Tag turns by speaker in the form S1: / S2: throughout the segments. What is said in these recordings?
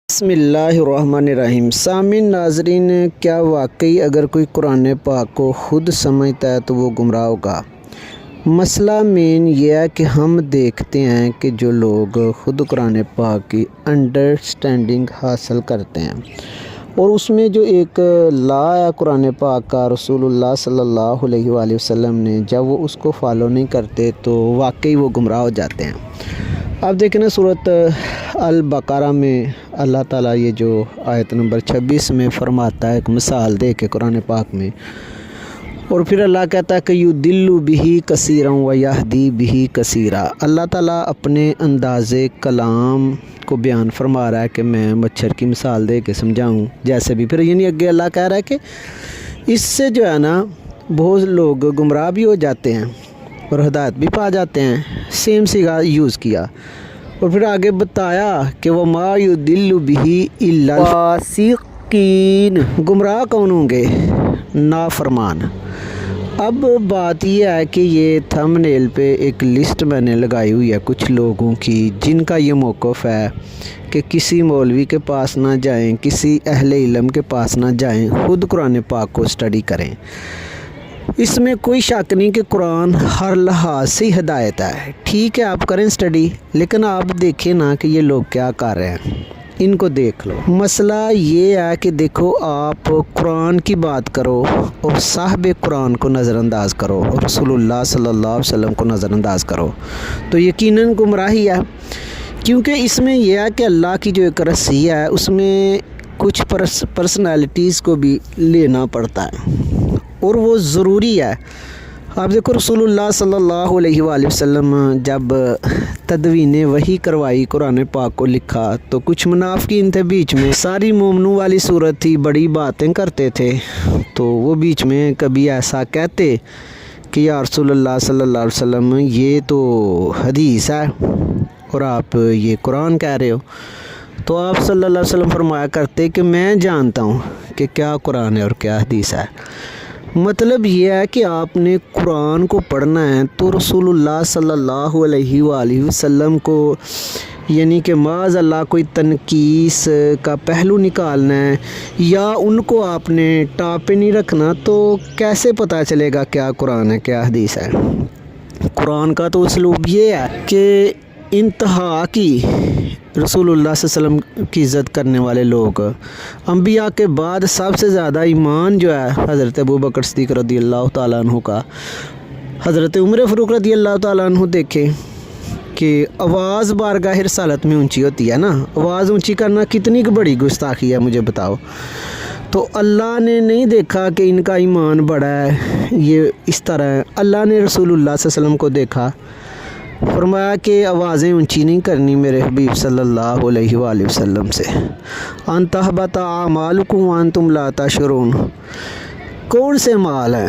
S1: بسم اللہ الرحمن الرحیم۔ سامعین ناظرین، کیا واقعی اگر کوئی قرآن پاک کو خود سمجھتا ہے تو وہ گمراہ ہوگا؟ مسئلہ مین یہ ہے کہ ہم دیکھتے ہیں کہ جو لوگ خود قرآن پاک کی انڈرسٹینڈنگ حاصل کرتے ہیں اور اس میں جو ایک لا ہے قرآن پاک کا، رسول اللہ صلی اللہ علیہ وآلہ وسلم نے، جب وہ اس کو فالو نہیں کرتے تو واقعی وہ گمراہ ہو جاتے ہیں۔ اب دیکھیں نا، سورۃ البقرہ میں اللہ تعالیٰ یہ جو آیت نمبر 26 میں فرماتا ہے، ایک مثال دے کے قرآن پاک میں، اور پھر اللہ کہتا ہے کہ یُضِلُّ بِهِ کثیرا وَیَہْدِی بِهِ کثیرا۔ اللہ تعالیٰ اپنے انداز کلام کو بیان فرما رہا ہے کہ میں مچھر کی مثال دے کے سمجھاؤں جیسے بھی، پھر یعنی اگے اللہ کہہ رہا ہے کہ اس سے جو ہے نا بہت لوگ گمراہ بھی ہو جاتے ہیں اور ہدایت بھی پا جاتے ہیں۔ سیم سیگا یوز کیا اور پھر آگے بتایا کہ وَمَا يُضِلُّ بِهِ إِلَّا الْفَاسِقِينَ۔ گمراہ کون ہوں گے؟ نافرمان۔ اب بات یہ ہے کہ یہ تھم نیل پہ ایک لسٹ میں نے لگائی ہوئی ہے کچھ لوگوں کی جن کا یہ موقف ہے کہ کسی مولوی کے پاس نہ جائیں، کسی اہل علم کے پاس نہ جائیں، خود قرآن پاک کو اسٹڈی کریں۔ اس میں کوئی شک نہیں کہ قرآن ہر لحاظ سے ہدایت ہے، ٹھیک ہے آپ کریں اسٹڈی، لیکن آپ دیکھیں نا کہ یہ لوگ کیا کر رہے ہیں، ان کو دیکھ لو۔ مسئلہ یہ ہے کہ دیکھو، آپ قرآن کی بات کرو اور صاحب قرآن کو نظر انداز کرو اور رسول اللہ صلی اللہ علیہ وسلم کو نظر انداز کرو تو یقیناً گمراہی ہے، کیونکہ اس میں یہ ہے کہ اللہ کی جو ایک رسی ہے اس میں کچھ پرسنالٹیز کو بھی لینا پڑتا ہے اور وہ ضروری ہے۔ آپ دیکھو، رسول اللہ صلی اللہ علیہ وآلہ وسلم جب تدوین وحی کروائی، قرآن پاک کو لکھا، تو کچھ منافقین تھے بیچ میں، ساری مومنوں والی صورت تھی، بڑی باتیں کرتے تھے، تو وہ بیچ میں کبھی ایسا کہتے کہ یا رسول اللہ صلی اللہ علیہ وسلم یہ تو حدیث ہے اور آپ یہ قرآن کہہ رہے ہو، تو آپ صلی اللہ علیہ وسلم فرمایا کرتے کہ میں جانتا ہوں کہ کیا قرآن ہے اور کیا حدیث ہے۔ مطلب یہ ہے کہ آپ نے قرآن کو پڑھنا ہے تو رسول اللہ صلی اللہ علیہ وآلہ وسلم کو، یعنی کہ معاذ اللہ کوئی تنقیص کا پہلو نکالنا ہے یا ان کو آپ نے ٹاپ پہ نہیں رکھنا، تو کیسے پتہ چلے گا کیا قرآن ہے کیا حدیث ہے؟ قرآن کا تو اسلوب یہ ہے کہ انتہا کی رسول اللہ صلی اللہ علیہ وسلم کی عزت کرنے والے لوگ، انبیاء کے بعد سب سے زیادہ ایمان جو ہے حضرت ابوبکر صدیق رضی اللہ تعالیٰ عنہ کا، حضرت عمر فاروق رضی اللہ تعالیٰ عنہ دیکھیں کہ آواز بارگاہ رسالت میں اونچی ہوتی ہے نا، آواز اونچی کرنا کتنی بڑی گستاخی ہے مجھے بتاؤ۔ تو اللہ نے نہیں دیکھا کہ ان کا ایمان بڑا ہے، یہ اس طرح ہے، اللہ نے رسول اللہ صلی اللہ علیہ وسلم کو دیکھا، فرمایا کہ آوازیں اونچی نہیں کرنی میرے حبیب صلی اللہ علیہ وآلہ وسلم سے، ان تحبط اعمالکم وانتم لا تشعرون۔ کون سے مال ہے،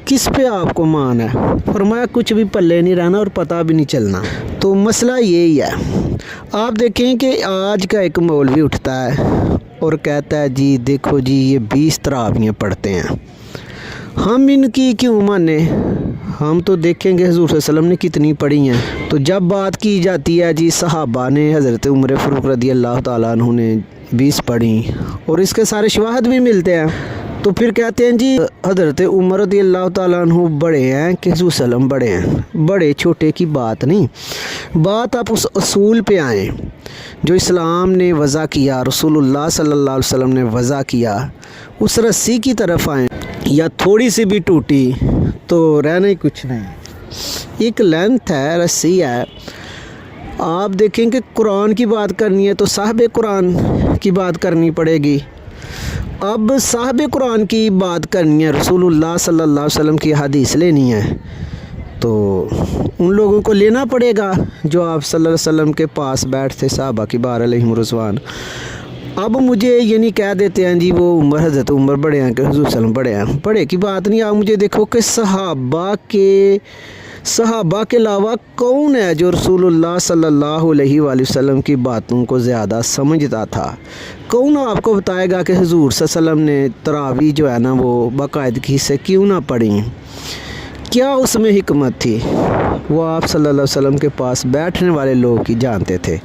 S1: کس پہ آپ کو مان ہے؟ فرمایا کچھ بھی پلے نہیں رہنا اور پتہ بھی نہیں چلنا۔ تو مسئلہ یہی ہے۔ آپ دیکھیں کہ آج کا ایک مولوی اٹھتا ہے اور کہتا ہے جی دیکھو جی یہ 20 تراویحیں پڑھتے ہیں، ہم ان کی کیوں مانے؟ ہم تو دیکھیں گے حضور صلی اللہ علیہ وسلم نے کتنی پڑھی ہیں۔ تو جب بات کی جاتی ہے جی صحابہ نے، حضرت عمر فاروق رضی اللہ تعالیٰ عنہ نے 20 پڑھی اور اس کے سارے شواہد بھی ملتے ہیں، تو پھر کہتے ہیں جی حضرت عمر رضی اللہ تعالیٰ عنہ بڑے ہیں کہ حضور صلی اللہ علیہ وسلم بڑے ہیں۔ بڑے چھوٹے کی بات نہیں، بات آپ اس اصول پہ آئیں جو اسلام نے وضع کیا، رسول اللہ صلی اللہ علیہ وسلم نے وضع کیا، اس رسی کی طرف آئیں، یا تھوڑی سی بھی ٹوٹی تو رہنا ہی کچھ نہیں، ایک لینتھ ہے، رسی ہے۔ آپ دیکھیں کہ قرآن کی بات کرنی ہے تو صاحب قرآن کی بات کرنی پڑے گی۔ اب صاحب قرآن کی بات کرنی ہے، رسول اللہ صلی اللہ علیہ وسلم کی حدیث لینی ہے، تو ان لوگوں کو لینا پڑے گا جو آپ صلی اللہ علیہ وسلم کے پاس بیٹھتے، صحابہ کی بار علیہم رضوان۔ اب مجھے یہ نہیں کہہ دیتے ہیں جی وہ حضرت عمر بڑے ہیں کہ حضور صلی اللہ علیہ وسلم بڑے ہیں، بڑے کی بات نہیں۔ آپ مجھے دیکھو کہ صحابہ کے علاوہ کون ہے جو رسول اللہ صلی اللہ علیہ وآلہ وسلم کی باتوں کو زیادہ سمجھتا تھا؟ کون آپ کو بتائے گا کہ حضور صلی اللہ علیہ وسلم نے تراویح جو ہے نا وہ باقاعدگی سے کیوں نہ پڑھی؟ کیا اس میں حکمت تھی؟ وہ آپ صلی اللہ علیہ وسلم کے پاس بیٹھنے والے لوگ ہی جانتے تھے۔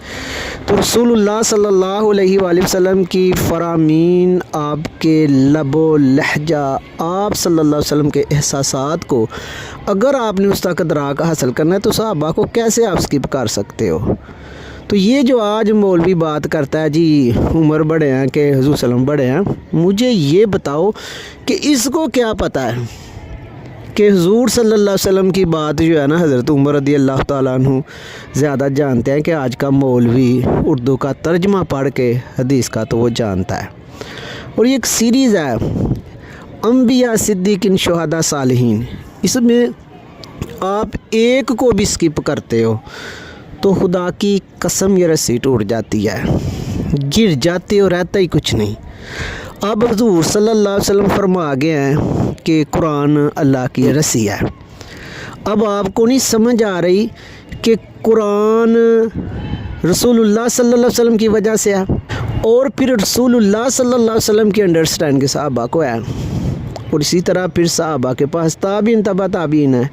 S1: تو रसूलुल्लाह सल्लल्लाहु अलैहि वसल्लम की फरामीन, आपके लबो लहजा, आप सल्लल्लाहु अलैहि वसल्लम के एहसासात को अगर आपने उस तक अदराक हासिल करना है तो सहाबा को कैसे आप स्किप कर सकते हो। तो ये जो आज मौलवी बात करता है जी उमर बड़े हैं कि हुज़ूर सल्लम बड़े हैं, मुझे ये बताओ कि इसको क्या पता है कि हुज़ूर सल्लल्लाहु अलैहि वसल्लम की बात जो है ना हज़रत उमर रज़ी अल्लाह ताला अन्हु ज़्यादा जानते हैं कि आज का मौलवी उर्दू का तर्जमा पढ़ के हदीस का तो वो जानता है। और ये एक सीरीज़ है अंबिया सिद्दीकीन शुहदा सालिहीन, इसमें आप एक को भी स्किप करते हो तो खुदा की कसम ये रस्सी टूट जाती है, गिर जाते हो, रहता ही कुछ नहीं। अब हुज़ूर सल्लल्लाहु अलैहि वसल्लम फरमा गए हैं कि कुरान अल्लाह की रस्सी है। अब आपको नहीं समझ आ रही कि कुरान रसूलुल्लाह सल्लल्लाहु अलैहि वसल्लम की वजह से है और फिर रसूलुल्लाह सल्लल्लाहु अलैहि वसल्लम की अंडरस्टैंड के सहाबा को है, और इसी तरह फिर सहाबा के पास ताबीन तबा ताबीन है।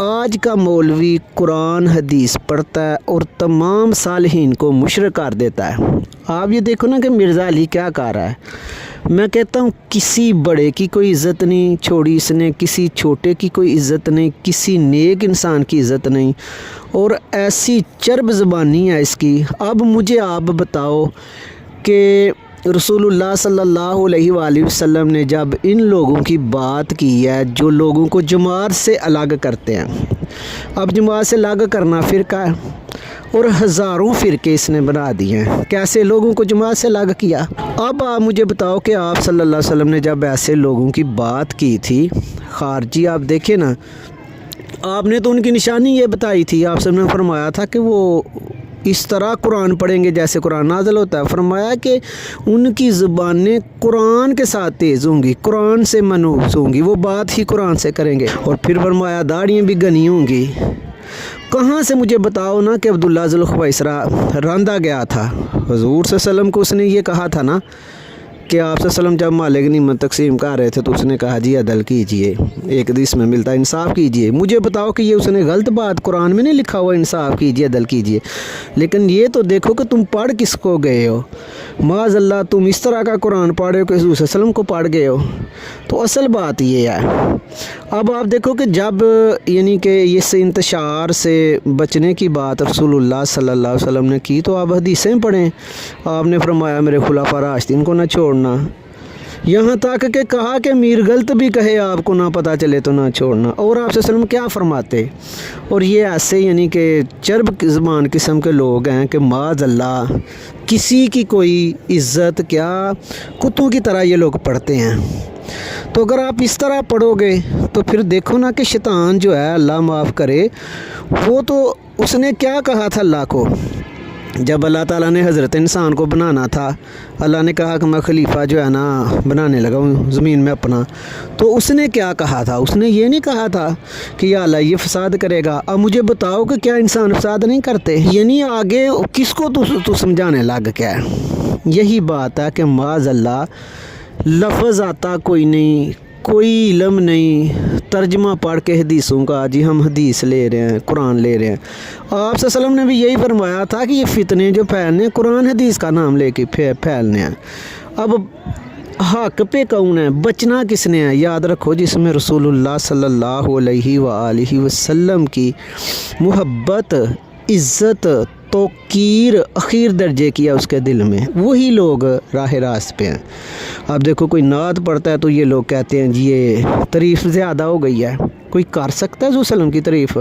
S1: आज का मौलवी कुरान हदीस पढ़ता है और तमाम सालिहीन को मुशरिक कर देता है। आप ये देखो ना कि मिर्ज़ा अली क्या कर रहा है। मैं कहता हूँ किसी बड़े की कोई इज़्ज़त नहीं छोड़ी इसने, किसी छोटे की कोई इज़्ज़त नहीं, किसी नेक इंसान की इज़्ज़त नहीं, और ऐसी चर्ब ज़बानी है इसकी। अब मुझे आप बताओ कि रसूलुल्लाह सल्लल्लाहु अलैहि वसल्लम ने जब इन लोगों की बात की है जो लोगों को जमात से अलग करते हैं, अब जमात से अलग करना फ़िरका है और हज़ारों फ़िरके इसने बना दिए हैं, कैसे लोगों को जमात से अलग किया। अब आप मुझे बताओ कि आप सल्लल्लाहु अलैहि वसल्लम ने जब ऐसे लोगों की बात की थी, खारजी आप देखें ना, आपने तो उनकी निशानी ये बताई थी, आप सबने फरमाया था कि वो इस तरह कुरान पढ़ेंगे जैसे कुरान नाज़िल होता है। फरमाया कि उनकी ज़ुबानें कुरान के साथ तेज़ होंगी, कुरान से मनूस होंगी, वो बात ही कुरान से करेंगे। और फिर फरमाया दाढ़ियाँ भी घनी होंगी। कहाँ से मुझे बताओ ना कि अब्दुल्ला ज़ुल ख़ुवैसरा रंधा गया था, हुज़ूर सल्लल्लाहु अलैहि वसल्लम को उसने ये कहा था ना कि आप सल्लल्लाहु अलैहि वसल्लम जब माले गनीमत तकसीम कर रहे थे तो उसने कहा जी अदल कीजिए, एक हदीस में मिलता है इंसाफ़ कीजिए। मुझे बताओ कि ये उसने गलत बात, कुरान में नहीं लिखा हुआ इंसाफ़ कीजिए अदल कीजिए, लेकिन ये तो देखो कि तुम पढ़ किसको गए हो। माज़अल्लाह तुम इस तरह का कुरान पढ़ रहे हो कि हुज़ूर सल्लल्लाहु अलैहि वसल्लम को पढ़ गए हो। तो असल बात ये है। अब आप देखो कि जब यानी कि इस इंतशार से बचने की बात रसूलुल्लाह सल्लल्लाहु अलैहि वसल्लम ने की तो आप हदीसें पढ़ें। आपने फरमाया मेरे खुलाफा राशिदीन को ना छोड़ना, यहाँ तक कि कहा कि मीर गलत भी कहे आपको ना पता चले तो ना छोड़ना। और आप वसल्लम क्या फरमाते। और ये ऐसे यानी कि चर्ब ज़बान किस्म के लोग हैं कि माज़अल्लाह किसी की कोई इज़्ज़त क्या, कुत्तों की तरह ये लोग पढ़ते हैं। तो अगर आप इस तरह पढ़ोगे तो फिर देखो ना कि शैतान जो है, अल्लाह माफ़ करे, वो तो उसने क्या कहा था अल्लाह को, जब अल्लाह ताला ने हज़रत इंसान को बनाना था, अल्लाह ने कहा कि मैं खलीफा जो है ना बनाने लगा हूँ ज़मीन में अपना, तो उसने क्या कहा था, उसने ये नहीं कहा था कि या अल्लाह ये फ़साद करेगा। अब मुझे बताओ कि क्या इंसान फ़साद नहीं करते, यानी आगे किसको तू समझाने लग क्या है। यही बात है कि माज़अल्लाह लफ्ज़ आता कोई नहीं, कोई इल्म नहीं, तर्जमा पढ़ के हदीसों का, जी हम हदीस ले रहे हैं, कुरान ले रहे हैं। आप सल्लल्लाहु ने भी यही फरमाया था कि ये फितने जो फैलने कुरान हदीस का नाम लेके फैलने हैं। अब हक पे कौन है, बचना किसने है, याद रखो जिसमें रसूलुल्लाह सल्लल्लाहु अलैहि वसल्लम की मोहब्बत, इज़्ज़त, तौक़ीर आखिर दर्जे किया उसके दिल में, वही लोग राह रास्त पे हैं। अब देखो कोई नात पढ़ता है तो ये लोग कहते हैं जी ये तारीफ़ ज़्यादा हो गई है। कोई कर सकता है रसूल की तारीफ़,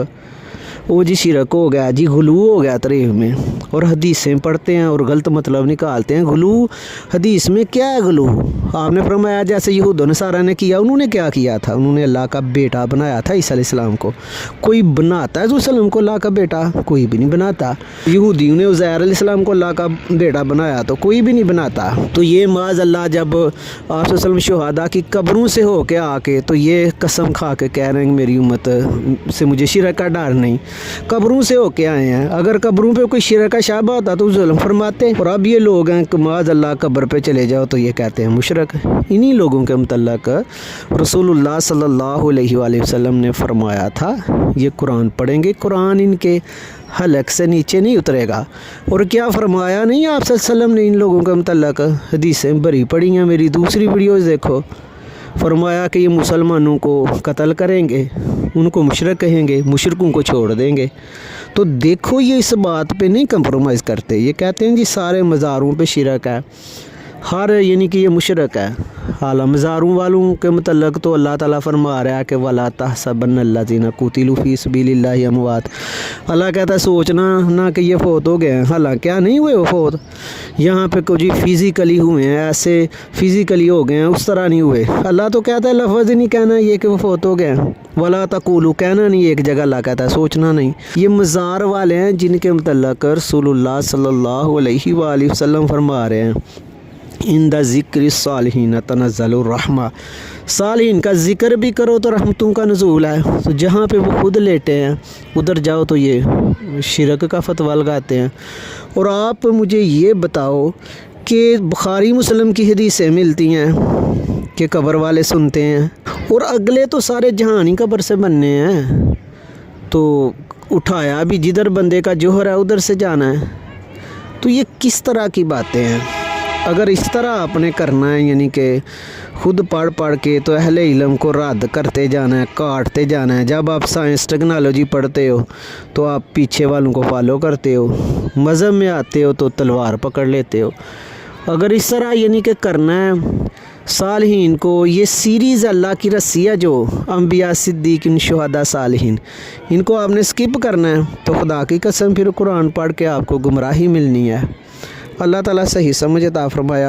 S1: वो जी शिरक हो गया, जी गुलू हो गया तारीफ़ में। और हदीसें पढ़ते हैं और गलत मतलब निकालते हैं। गुलू हदीस में क्या है गुलू, आपने फरमाया जैसे यहूद नसारा ने किया, उन्होंने क्या किया था, उन्होंने अल्लाह का बेटा बनाया था ईसा अलैहिस्सलाम को। कोई बनाता है रसूल को अल्लाह का बेटा, कोई भी नहीं बनाता। यहूदियों ने उज़ैर अलैहिस्सलाम को अल्लाह का बेटा बनाया तो कोई भी नहीं बनाता। तो ये माज़ अल्लाह जब आप शुहदा की कब्रों से हो के आके तो ये कसम खा के कह रहे हैं मेरी उम्मत से मुझे शिरक का डर नहीं, कब्रों से होके आए हैं। अगर कब्रों पे कोई शिरक का शाबा होता तो जुल्म फरमाते। और अब ये लोग हैं कि माज़ अल्लाह कब्र पे चले जाओ तो ये कहते हैं मुशरक। इन्हीं लोगों के मुतल्लक रसूलुल्लाह सल्लल्लाहु अलैहि वसल्लम ने फरमाया था ये कुरान पढ़ेंगे, कुरान इनके हलक से नीचे नहीं उतरेगा। और क्या फरमाया नहीं आप सल्लल्लाहु अलैहि वसल्लम ने इन लोगों के मुतल्लक, हदीसें भरी पड़ी हैं, मेरी दूसरी वीडियोज़ देखो। फरमाया कि ये मुसलमानों को कत्ल करेंगे, उनको मुशरक कहेंगे, मुशरकों को छोड़ देंगे। तो देखो ये इस बात पे नहीं कंप्रोमाइज़ करते, ये कहते हैं जी सारे मज़ारों पे शिरक है, हर यानी कि ये मुशरक है। हालांकि मज़ारों वालों के मुतल्लक तो अल्लाह ताला फरमा रहा है कि वला तहसबन्नल्लज़ीना कुतिलू फ़ी सबीलिल्लाहि अमवात। अल्लाह कहता है सोचना ना कि ये फ़ौत हो गए हैं, हालांकि क्या नहीं हुए वो फ़ौत, यहाँ पे कुछ फ़िज़िकली हुए हैं, ऐसे फ़िज़िकली हो गए हैं, उस तरह नहीं हुए। अल्लाह तो कहता है लफ्ज़ नहीं कहना ये कि वो फ़ौत हो गए हैं, वला तक़ूलू कहना नहीं, एक जगह अल्लाह कहता है सोचना नहीं। ये मज़ार वाले हैं जिनके मुतल्लक रसूलुल्लाह सल्लल्लाहु अलैहि वसल्लम फरमा रहे हैं इंदा ज़िक्र सालिहीन तनज़्ज़लुर रहमा, सालिहीन का ज़िक्र भी करो तो रहमतों का नुज़ूल है। तो जहाँ पे वो खुद लेटे हैं उधर जाओ तो ये शिरक का फतवा लगाते हैं। और आप मुझे ये बताओ कि बुखारी मुस्लिम की हदीसें मिलती हैं कि कब्र वाले सुनते हैं, और अगले तो सारे जहानी कब्र से बनने हैं, तो उठाया भी जिधर बंदे का जोहर है उधर से जाना है। तो ये किस तरह की बातें हैं? अगर इस तरह आपने करना है, यानी कि खुद पढ़ पढ़ के तो अहले इल्म को रद्द करते जाना है, काटते जाना है। जब आप साइंस टेक्नोलॉजी पढ़ते हो तो आप पीछे वालों को फॉलो करते हो, मज़हब में आते हो तो तलवार पकड़ लेते हो। अगर इस तरह यानी कि करना है सालिहीन को, ये सीरीज़ अल्लाह की रस्सी है जो अंबिया सिद्दीकीन शुहदा सालिहीन, इनको आपने स्किप करना है तो खुदा की कसम फिर कुरान पढ़ के आपको गुमराही मिलनी है। अल्लाह ताला सही समझ अता फरमाया।